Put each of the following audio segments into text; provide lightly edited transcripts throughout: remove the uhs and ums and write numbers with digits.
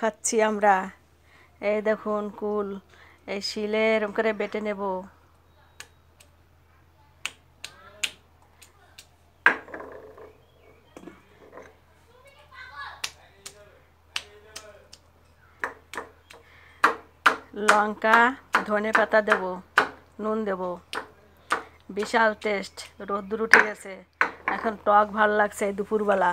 খাচ্ছি আমরা। এই দেখুন কুল, এই শিলে এরকম করে বেটে নেব। লঙ্কা, ধনে পাতা দেব, নুন দেব। বিশাল টেস্ট। রোদ্দুর উঠে গেছে, এখন টক ভাল লাগছে দুপুরবেলা।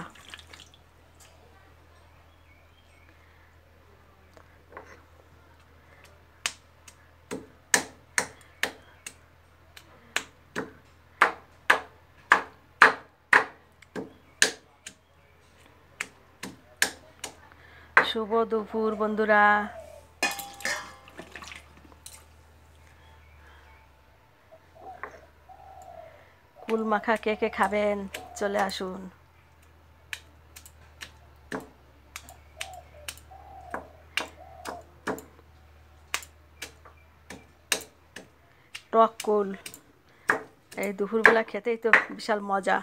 শুভ দুপুর বন্ধুরা। কুল মাখা কে কে খাবেন চলে আসুন। টক কুল এই দুপুরবেলা খেতেই তো বিশাল মজা।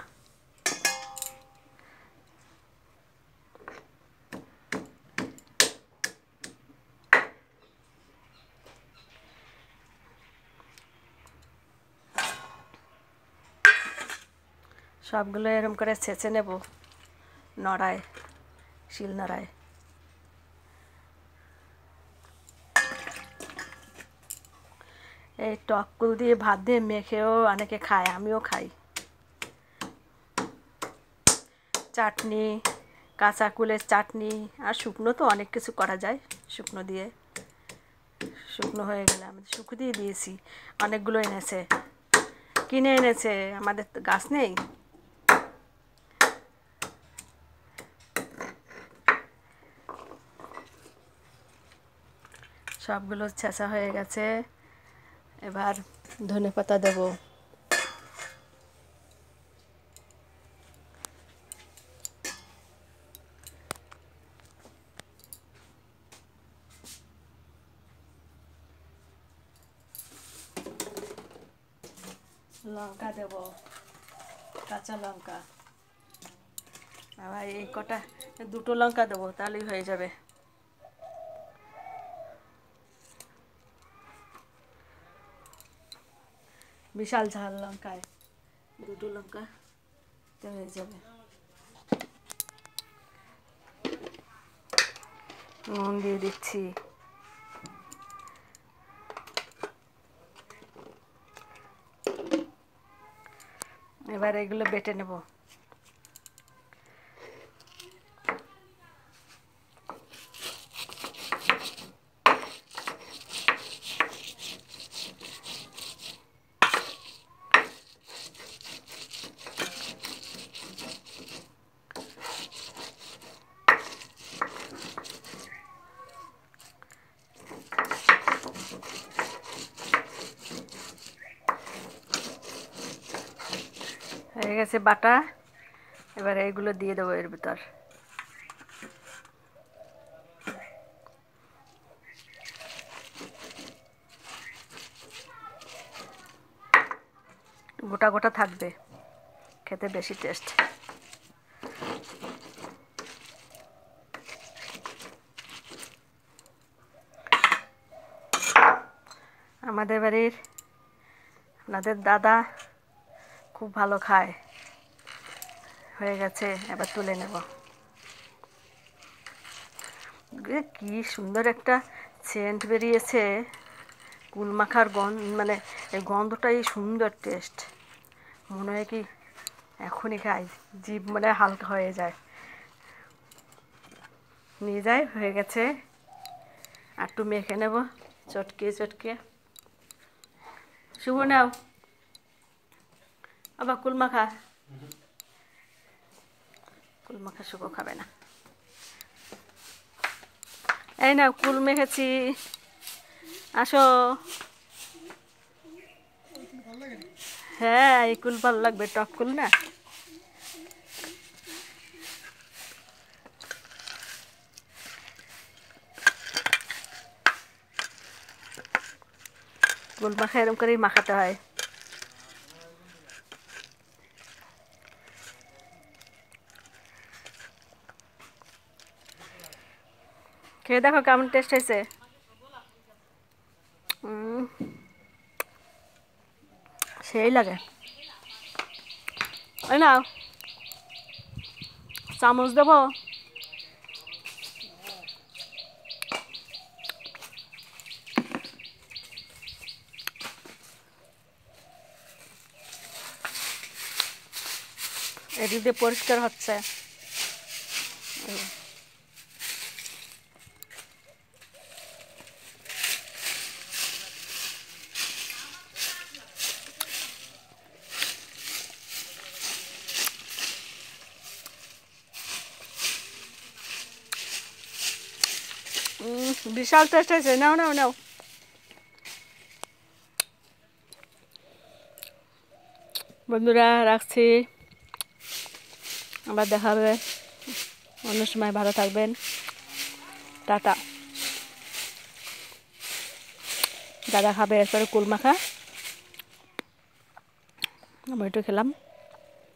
সবগুলো এরম করে ছেঁচে নেব নড়ায়, শিল নড়ায়। এই টক কুল দিয়ে ভাত দিয়ে মেখেও অনেকে খায়, আমিও খাই। চাটনি, কাঁচা কুলের চাটনি, আর শুকনো তো অনেক কিছু করা যায় শুকনো দিয়ে। শুকনো হয়ে গেলে আমি শুকনো দিয়ে দিয়েছি। অনেকগুলো এনেছে, কিনে এনেছে, আমাদের তো গাছ নেই। সবগুলো ছেঁচা হয়ে গেছে, এবার ধনে পাতা দেব। লঙ্কা দেব, কাঁচা লঙ্কা। আবার এই কটা দুটো লঙ্কা দেবো, তাহলেই হয়ে যাবে। বিশাল ঝাল লঙ্কায় দুটো লঙ্কা হয়ে যাবে। নুন দিয়ে দিচ্ছি। এবার এগুলো বেটে নেব। হয়ে গেছে বাটা, এবার এইগুলো দিয়ে দেবো এর ভিতর। গোটা গোটা থাকবে, খেতে বেশি টেস্ট। আমাদের বাড়ির আপনাদের দাদা খুব ভালো খায়। হয়ে গেছে, এবার তুলে নেব। কি সুন্দর একটা সেন্ট বেরিয়েছে, কুল মাখার গন্ধ, মানে এই গন্ধটাই সুন্দর টেস্ট। মনে হয় কি এখনই খাই, জিভ মানে হালকা হয়ে যায়। নিয়ে যাই, হয়ে গেছে। আর একটু মেখে নেব চটকে চটকে। শুভ নাও, আবার কুল মাখা। কুল মাখা শুভ খাবে না। এই না কুল মেখেছি, আসো। হ্যাঁ, এই কুল ভালো লাগবে, টক কুল না। কুল মাখা এরকম করেই মাখাতে হয়। খেয়ে খেয়ে দেখো কেমন টেস্ট হয়েছে। সেই লাগে। এই নাও চামচ দেবো। এদিক দিয়ে পরিষ্কার হচ্ছে। বিশাল টেস্ট হয়েছে। নাও নাও নাও। বন্ধুরা রাখছি, আবার দেখা হবে অন্য সময়। ভালো থাকবেন, টাটা। দাদা খাবে এরপরে কুল মাখা, আমি একটু খেলাম।